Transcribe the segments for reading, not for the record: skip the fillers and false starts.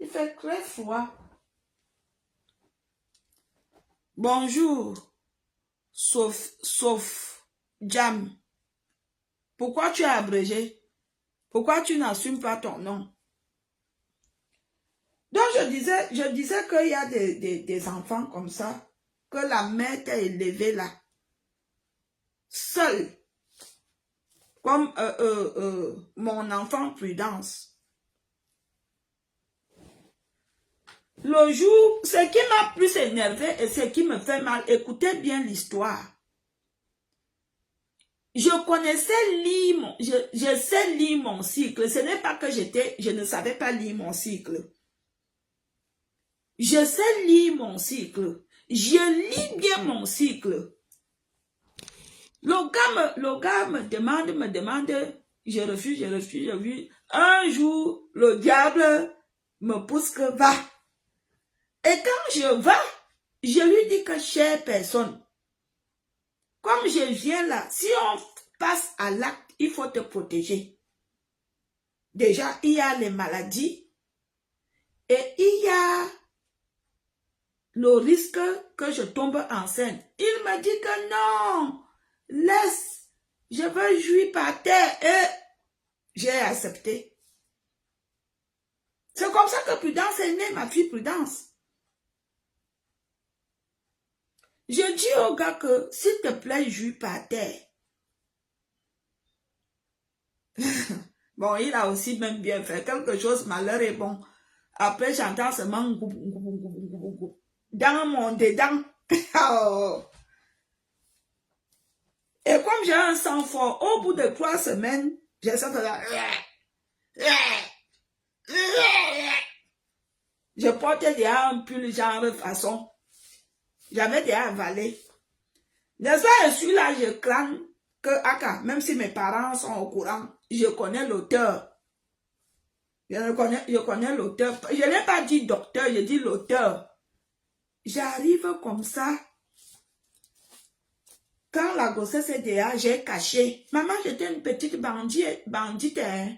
Il fait très froid. Bonjour, sauf Jam. Pourquoi tu as abrégé? Pourquoi tu n'assumes pas ton nom? Donc, je disais qu'il y a des enfants comme ça, que la mère t'a élevé là, seule, comme mon enfant Prudence. Le jour, ce qui m'a plus énervé et ce qui me fait mal, écoutez bien l'histoire. Je connaissais lire, je sais lire mon cycle. Ce n'est pas que je ne savais pas lire mon cycle. Je sais lire mon cycle. Je lis bien mon cycle. Le gars me demande, je refuse. Un jour, le diable me pousse que va. Et quand je vais, je lui dis que chère personne, comme je viens là, si on passe à l'acte, il faut te protéger. Déjà, il y a les maladies et il y a le risque que je tombe enceinte. Il me dit que non, laisse, je veux jouir par terre et j'ai accepté. C'est comme ça que Prudence est née, ma fille Prudence. Je dis au gars que, s'il te plaît, jouis par terre. Bon, il a aussi même bien fait quelque chose, malheur est bon. Après, j'entends seulement dans mon dedans. Et comme j'ai un sang fort, au bout de 3 semaines, j'ai ça là. Je portais déjà un pull genre de façon. J'avais déjà avalé. N'est-ce pas, je suis là, je crains que, aka, même si mes parents sont au courant, je connais l'auteur. Je connais l'auteur. Je n'ai pas dit docteur, je dis l'auteur. J'arrive comme ça. Quand la grossesse est déjà, j'ai caché. Maman, j'étais une petite bandite. Hein.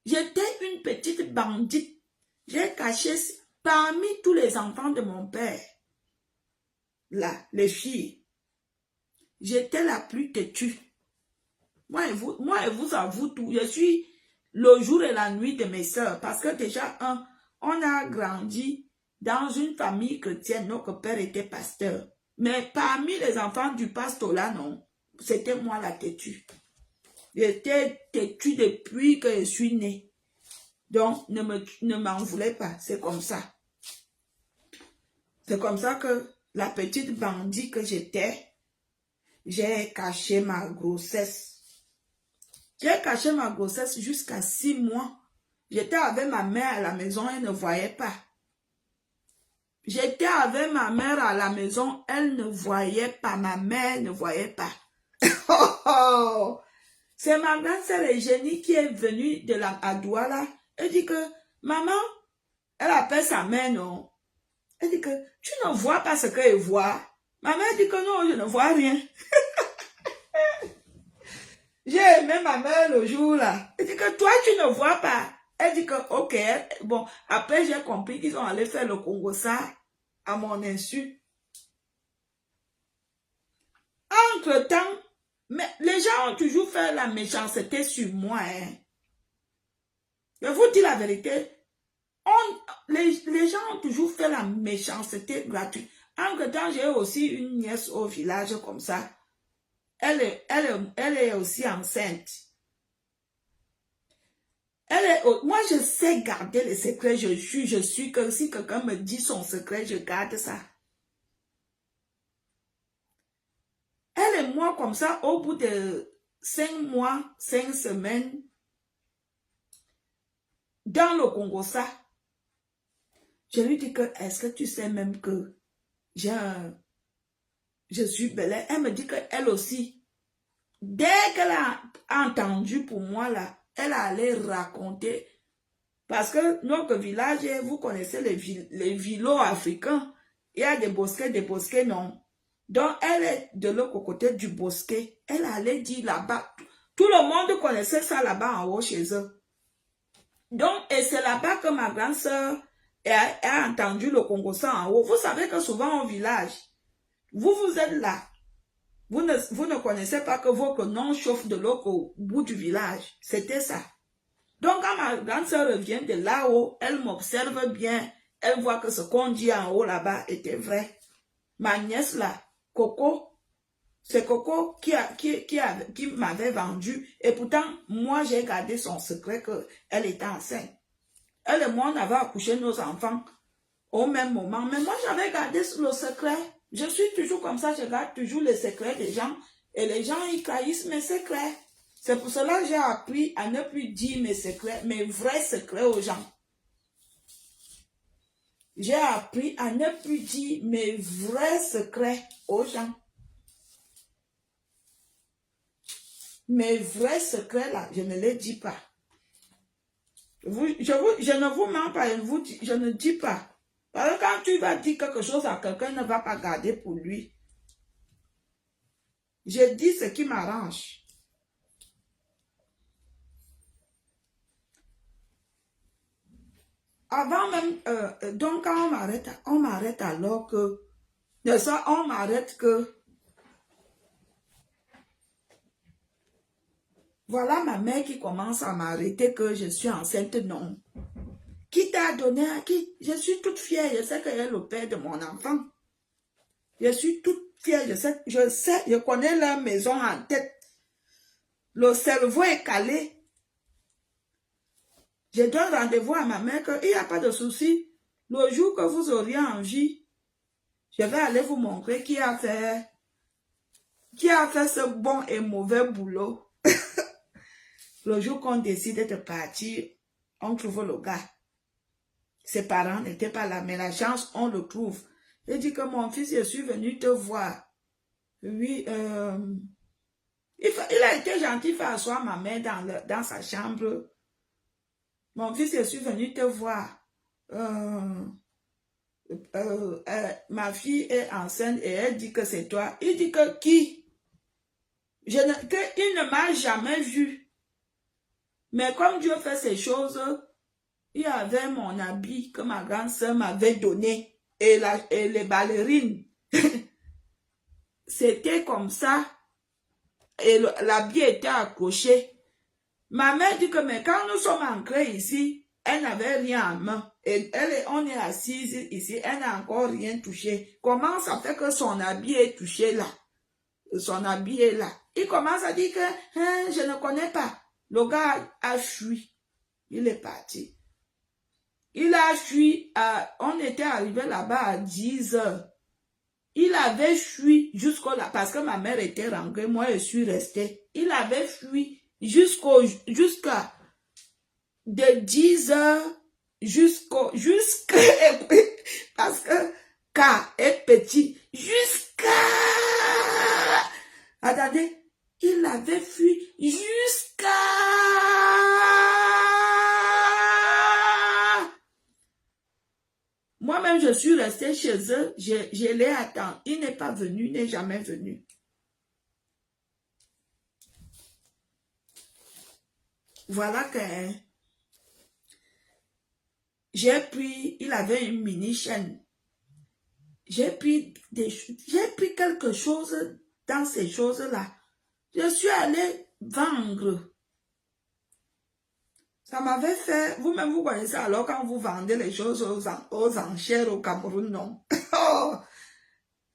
J'étais une petite bandite. J'ai caché parmi tous les enfants de mon père. Là, les filles. J'étais la plus têtue. Moi et vous avoue tout. Je suis le jour et la nuit de mes sœurs. Parce que déjà, on a grandi dans une famille chrétienne. Notre père était pasteur. Mais parmi les enfants du pasteur là, non. C'était moi la têtue. J'étais têtue depuis que je suis née. Donc, ne m'en voulez pas. C'est comme ça. C'est comme ça que la petite bandit que j'étais, j'ai caché ma grossesse. J'ai caché ma grossesse jusqu'à 6 mois. J'étais avec ma mère à la maison, elle ne voyait pas. J'étais avec ma mère à la maison, elle ne voyait pas. Ma mère ne voyait pas. C'est ma grande sœur Eugénie qui est venue de à Douala. Elle dit que, maman, elle appelle sa mère, non? Elle dit que, tu ne vois pas ce qu'elle voit. Ma mère dit que non, je ne vois rien. J'ai aimé ma mère le jour là. Elle dit que toi, tu ne vois pas. Elle dit que, ok. Bon, après, j'ai compris qu'ils sont allés faire le Congo ça à mon insu. Entre-temps, mais les gens ont toujours fait la méchanceté sur moi. Hein. Je vous dis la vérité. Les gens ont toujours fait la méchanceté gratuite. Entre-temps, j'ai aussi une nièce au village comme ça. Elle est aussi enceinte. Moi, je sais garder les secrets. Je suis que si quelqu'un me dit son secret, je garde ça. Elle et moi, comme ça, au bout de 5 mois, 5 semaines, dans le Congo, ça, je lui dis que, est-ce que tu sais même que je suis belle? Elle me dit qu'elle aussi, dès qu'elle a entendu pour moi, là, elle allait raconter. Parce que notre village, vous connaissez les villots africains. Il y a des bosquets, non. Donc, elle est de l'autre côté du bosquet. Elle allait dire là-bas. Tout le monde connaissait ça là-bas en haut chez eux. Donc, et c'est là-bas que ma grande sœur a entendu le Congo en haut. Vous savez que souvent au village, vous êtes là. Vous ne connaissez pas que votre nom chauffe de l'eau au bout du village. C'était ça. Donc, quand ma grande sœur revient de là-haut, elle m'observe bien. Elle voit que ce qu'on dit en haut là-bas était vrai. Ma nièce là, Coco, c'est Coco qui m'avait vendu. Et pourtant, moi, j'ai gardé son secret qu'elle était enceinte. Elle et moi, on avait accouché nos enfants au même moment. Mais moi, j'avais gardé le secret. Je suis toujours comme ça, je garde toujours les secrets des gens. Et les gens, ils trahissent mes secrets. C'est pour cela que j'ai appris à ne plus dire mes secrets, mes vrais secrets aux gens. J'ai appris à ne plus dire mes vrais secrets aux gens. Mes vrais secrets là, je ne les dis pas. Je ne vous mens pas, je ne dis pas. Parce que quand tu vas dire quelque chose à quelqu'un, ne va pas garder pour lui. Je dis ce qui m'arrange. Avant même, donc quand on m'arrête alors que, de ça, on m'arrête que, voilà ma mère qui commence à m'arrêter que je suis enceinte, non. Qui t'a donné à qui? Je suis toute fière, je sais qu'elle est le père de mon enfant. Je suis toute fière, je connais leur maison en tête. Le cerveau est calé. Je donne rendez-vous à ma mère qu'il n'y a pas de souci. Le jour que vous auriez envie, je vais aller vous montrer qui a fait ce bon et mauvais boulot. Le jour qu'on décide de partir, on trouve le gars. Ses parents n'étaient pas là, mais la chance, on le trouve. Il dit que mon fils, je suis venu te voir. Oui, il a été gentil, il fait asseoir ma mère dans sa chambre. Mon fils, je suis venu te voir. Ma fille est enceinte et elle dit que c'est toi. Il dit que qui? Il ne m'a jamais vu. Mais comme Dieu fait ces choses, il y avait mon habit que ma grande sœur m'avait donné et les ballerines. C'était comme ça. Et l'habit était accroché. Ma mère dit que mais quand nous sommes entrés ici, elle n'avait rien en main. Et on est assise ici, elle n'a encore rien touché. Comment ça fait que son habit est touché là? Son habit est là. Il commence à dire que je ne connais pas. Le gars a fui. Il est parti. Il a fui. On était arrivé là-bas à 10 heures. Il avait fui jusqu'au-là, parce que ma mère était rentrée, moi je suis restée. Il avait fui jusqu'à de 10 heures jusqu'à parce que K est petit, jusqu'à, attendez, il avait fui jusqu'à, moi-même je suis restée chez eux, je l'ai attendu, il n'est pas venu, il n'est jamais venu. Voilà que j'ai pris, il avait une mini chaîne. J'ai pris quelque chose dans ces choses-là. Je suis allée vendre. Ça m'avait fait, vous-même vous connaissez alors quand vous vendez les choses aux enchères au Cameroun, non?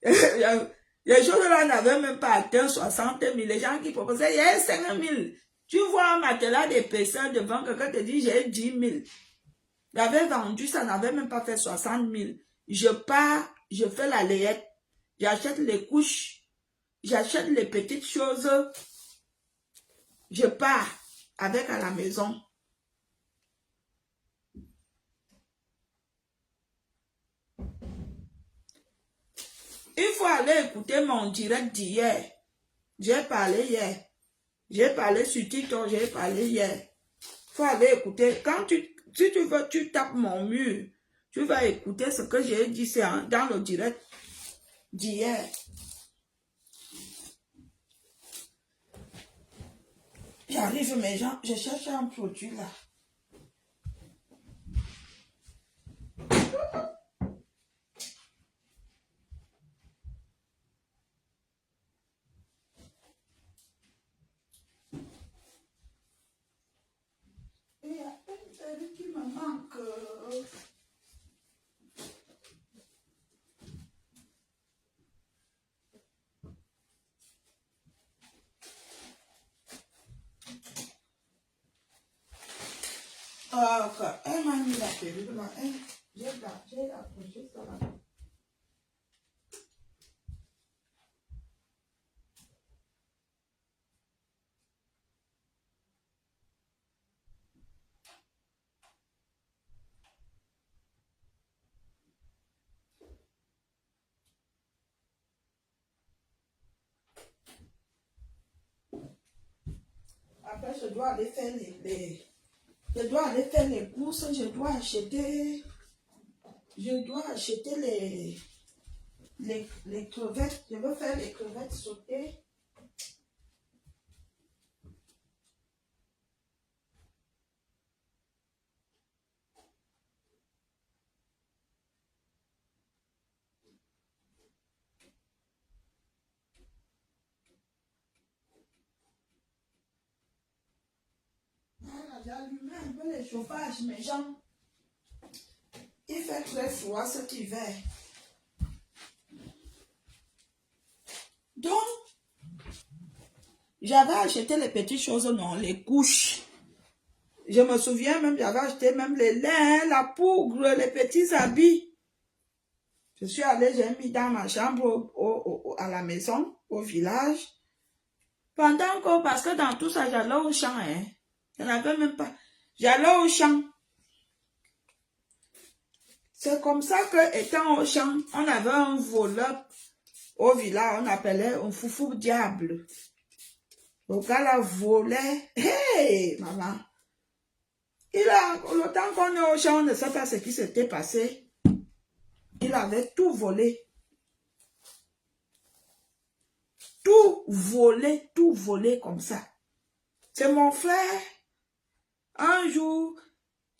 Les choses-là n'avaient même pas atteint 60 000. Les gens qui proposaient, il y a 5 000. Tu vois un matelas d'épaisseur devant quelqu'un te dit, j'ai 10 000. J'avais vendu, ça n'avait même pas fait 60 000. Je pars, je fais la layette. J'achète les couches. J'achète les petites choses. Je pars avec à la maison. Il faut aller écouter mon direct d'hier. J'ai parlé hier. J'ai parlé sur TikTok, j'ai parlé hier. Il faut aller écouter. Si tu veux, tu tapes mon mur. Tu vas écouter ce que j'ai dit, c'est dans le direct d'hier. J'arrive, mes gens, je cherche un produit là. me manque. Elle m'a mis la perruque là. J'ai accroché ça là. Après, je dois aller faire je dois aller faire les courses, je dois acheter les crevettes. Je veux faire les crevettes sautées. Voilà, j'ai allumé un peu le chauffage, mes gens. Il fait très froid cet hiver. Donc, j'avais acheté les petites choses, non, les couches. Je me souviens même, j'avais acheté même les lains, la poudre, les petits habits. Je suis allée, j'ai mis dans ma chambre à la maison, au village. Pendant que, parce que dans tout ça, j'allais au champ, hein. Je n'avais même pas. J'allais au champ. C'est comme ça que, étant au champ, on avait un voleur au village, on appelait un foufou diable. Le gars là volait. Hey, maman. Le temps qu'on est au champ, on ne sait pas ce qui s'était passé. Il avait tout volé. Tout volé comme ça. C'est mon frère. Un jour,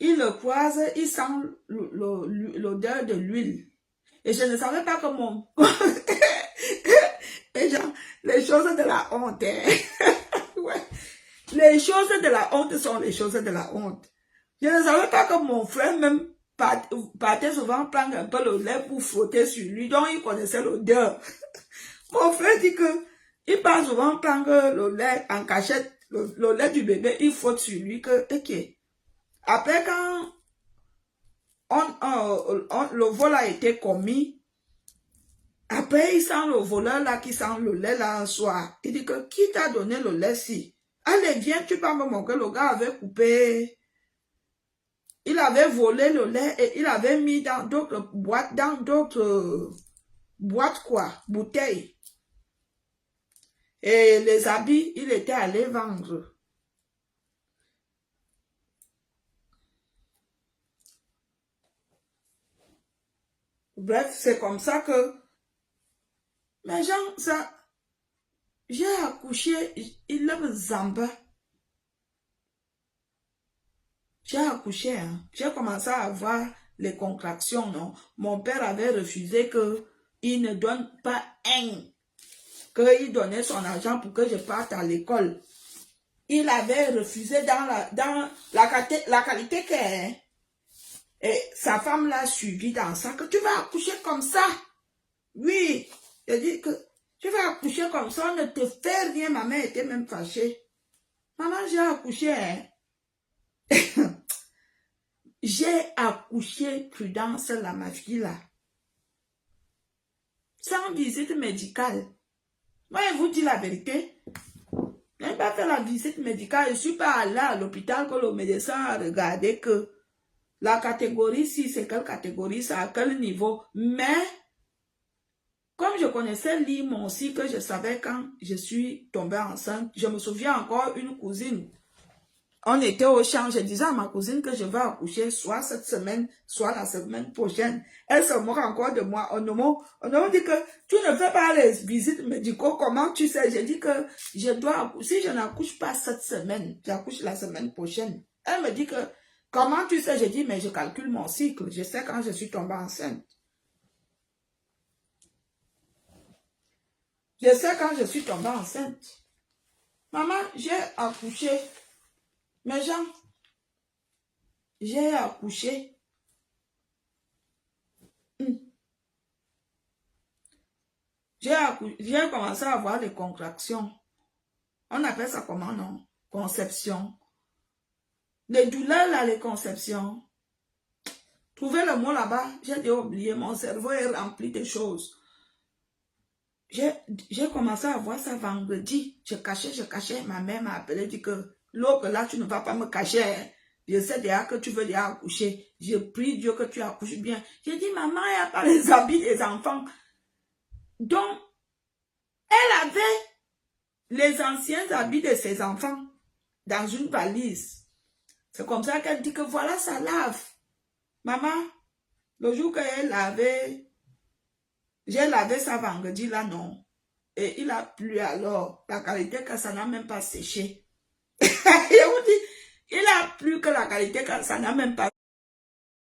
il le croise, il sent l'odeur de l'huile. Et je ne savais pas que mon... les choses de la honte. Hein. Ouais. Les choses de la honte sont les choses de la honte. Je ne savais pas que mon frère même partait souvent prendre un peu le lait pour frotter sur lui, donc il connaissait l'odeur. Mon frère dit que il part souvent prendre le lait en cachette, le lait du bébé, il frotte sur lui que, ok. Après, quand le vol a été commis, après, il sent le voleur là qui sent le lait là un soir. Il dit que qui t'a donné le lait si? Allez, viens, tu vas me montrer. Le gars avait coupé. Il avait volé le lait et il avait mis dans d'autres boîtes, bouteilles. Et les habits, il était allé vendre. Bref, c'est comme ça que mes gens, ça, j'ai accouché, il me zamba. J'ai accouché, hein. J'ai commencé à avoir les contractions, non. Mon père avait refusé que il ne donne pas qu'il donnait son argent pour que je parte à l'école. Il avait refusé dans la qualité qu'elle est. Et sa femme l'a suivi dans ça, que tu vas accoucher comme ça. Oui, je dis que tu vas accoucher comme ça, on ne te fait rien. Ma mère était même fâchée. Maman, j'ai accouché, hein. J'ai accouché Prudence, là, ma fille, là. Sans visite médicale. Moi, je vous dis la vérité. Je n'ai pas fait la visite médicale. Je ne suis pas allée à l'hôpital que le médecin a regardé que la catégorie 6, c'est quelle catégorie, c'est à quel niveau. Mais, comme je connaissais lire mon cycle, je savais quand je suis tombée enceinte. Je me souviens encore une cousine. On était au champ, je disais à ma cousine que je vais accoucher soit cette semaine, soit la semaine prochaine. Elle se moque encore de moi. On me dit que tu ne fais pas les visites médicaux. Comment tu sais? Je dis que je dois accoucher. Si je n'accouche pas cette semaine, j'accouche la semaine prochaine. Elle me dit que comment tu sais? Je dis mais je calcule mon cycle. Je sais quand je suis tombée enceinte. Je sais quand je suis tombée enceinte. Maman, j'ai accouché. Mes gens, j'ai accouché. J'ai commencé à avoir des contractions. On appelle ça comment, non? Conception. Les douleurs, là, les conceptions. Trouvez le mot là-bas. J'ai déjà oublié. Mon cerveau est rempli de choses. J'ai commencé à voir ça vendredi. Je cachais. Ma mère m'a appelé, dit que l'autre là, tu ne vas pas me cacher. Hein. Je sais déjà que tu veux déjà accoucher. Je prie Dieu que tu accouches bien. J'ai dit, maman, il n'y a pas les habits des enfants. Donc, elle avait les anciens habits de ses enfants dans une valise. C'est comme ça qu'elle dit que voilà, ça lave. Maman, le jour qu'elle lavait, j'ai lavé ça vendredi là, non. Et il a plu alors. La qualité que ça n'a même pas séché. Je vous dis, il a plu que la qualité que ça n'a même pas